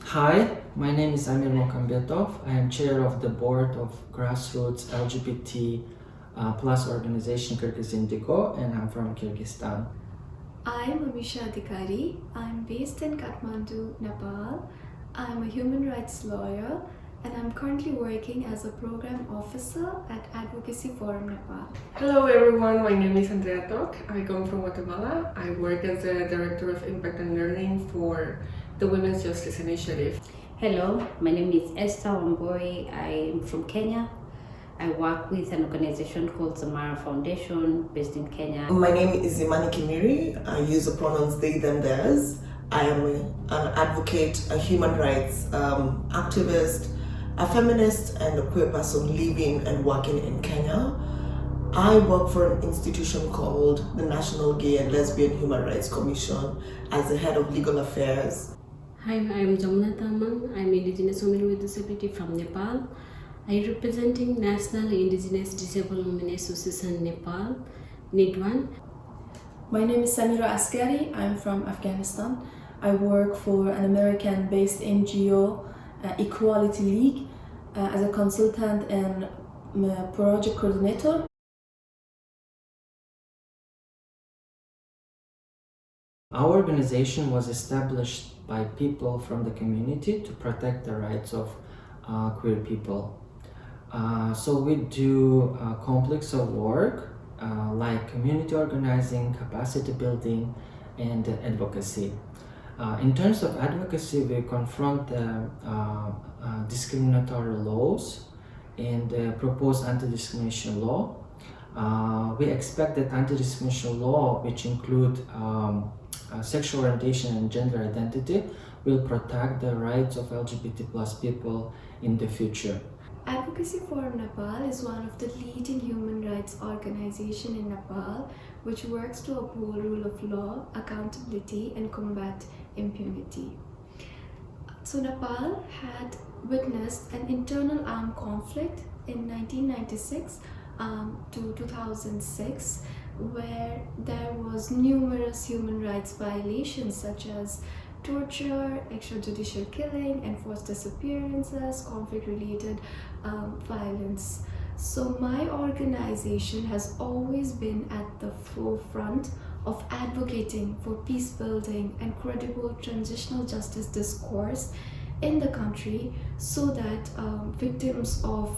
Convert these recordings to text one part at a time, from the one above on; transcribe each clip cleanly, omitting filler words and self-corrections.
Hi, my name is Amir Mokambetov. I am chair of the board of Grassroots LGBT plus organization Kyrgyz Indigo, and I'm from Kyrgyzstan. I'm Amisha Adhikari. I'm based in Kathmandu, Nepal. I'm a human rights lawyer and I'm currently working as a program officer at Advocacy Forum Nepal. Hello everyone, my name is Andrea Toc. I come from Guatemala. I work as the Director of Impact and Learning for the Women's Justice Initiative. Hello, my name is Esther Wamboi. I am from Kenya. I work with an organization called Zamara Foundation based in Kenya. My name is Imani Kimiri. I use the pronouns they, them, theirs. I am an advocate, a human rights activist, a feminist, and a queer person living and working in Kenya. I work for an institution called the National Gay and Lesbian Human Rights Commission as the head of legal affairs. Hi, I'm Jamuna Tamang. I'm Indigenous woman with disability from Nepal. I representing National Indigenous Disabled Women Association Nepal, NIDWAN. My name is Samira Askari. I'm from Afghanistan. I work for an American-based NGO, Equality League, as a consultant and project coordinator. Our organization was established by people from the community to protect the rights of queer people. So we do a complex of work like community organizing, capacity building, and advocacy. In terms of advocacy, we confront discriminatory laws and propose anti-discrimination law. We expect that anti-discrimination law, which include sexual orientation and gender identity, will protect the rights of LGBT plus people in the future. Advocacy Forum Nepal is one of the leading human rights organizations in Nepal, which works to uphold rule of law, accountability, and combat impunity. So Nepal had witnessed an internal armed conflict in 1996 to 2006, where there was numerous human rights violations such as torture, extrajudicial killing, enforced disappearances, conflict-related violence. So my organization has always been at the forefront of advocating for peace building and credible transitional justice discourse in the country so that victims of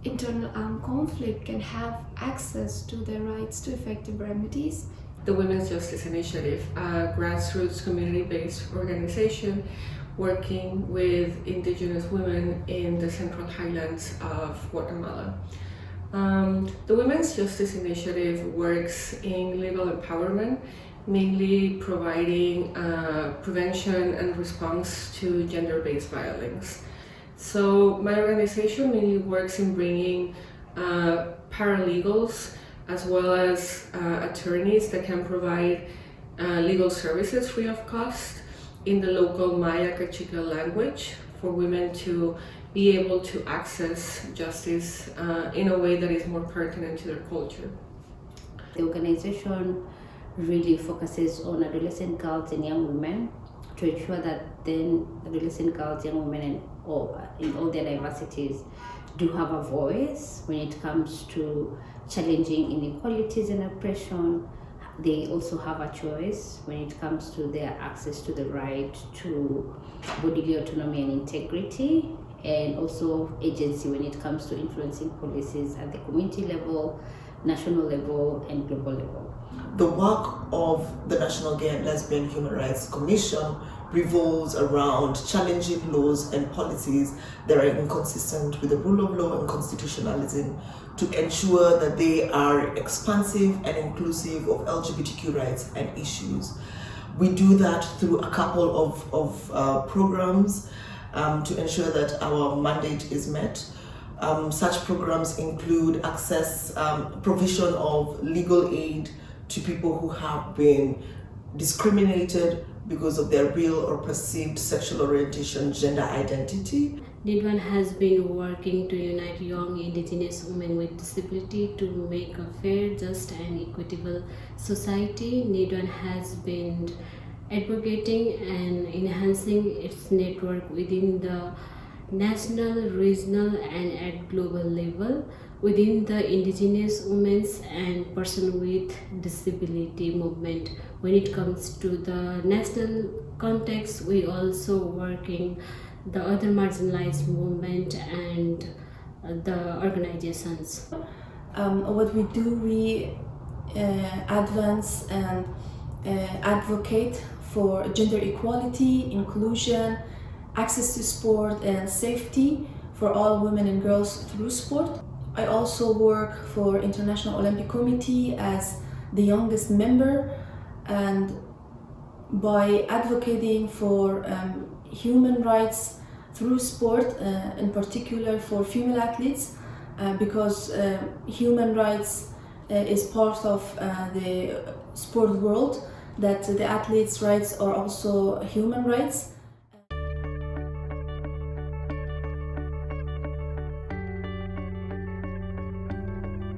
internal armed conflict can have access to their rights to effective remedies. The Women's Justice Initiative, a grassroots community-based organization working with Indigenous women in the Central Highlands of Guatemala. The Women's Justice Initiative works in legal empowerment, mainly providing prevention and response to gender-based violence. So my organization mainly works in bringing paralegals as well as attorneys that can provide legal services free of cost in the local Maya Kachika language for women to be able to access justice in a way that is more pertinent to their culture. The organization really focuses on adolescent girls and young women to ensure that then adolescent girls, young women, and in all their diversities do have a voice when it comes to challenging inequalities and oppression. They also have a choice when it comes to their access to the right to bodily autonomy and integrity, and also agency when it comes to influencing policies at the community level, national level, and global level. The work of the National Gay and Lesbian Human Rights Commission revolves around challenging laws and policies that are inconsistent with the rule of law and constitutionalism to ensure that they are expansive and inclusive of LGBTQ rights and issues. We do that through a couple of programs to ensure that our mandate is met. Such programs include provision of legal aid to people who have been discriminated because of their real or perceived sexual orientation, gender identity. NIDWAN has been working to unite young Indigenous women with disability to make a fair, just, and equitable society. NIDWAN has been advocating and enhancing its network within the national, regional, and at global level within the indigenous women's and person with disability movement. When it comes to the national context, we also working the other marginalized movement and the organizations. What we do, we advance and advocate for gender equality, inclusion, access to sport and safety for all women and girls through sport. I also work for International Olympic Committee as the youngest member, and by advocating for human rights through sport, in particular for female athletes, because human rights is part of the sport world, that the athletes' rights are also human rights.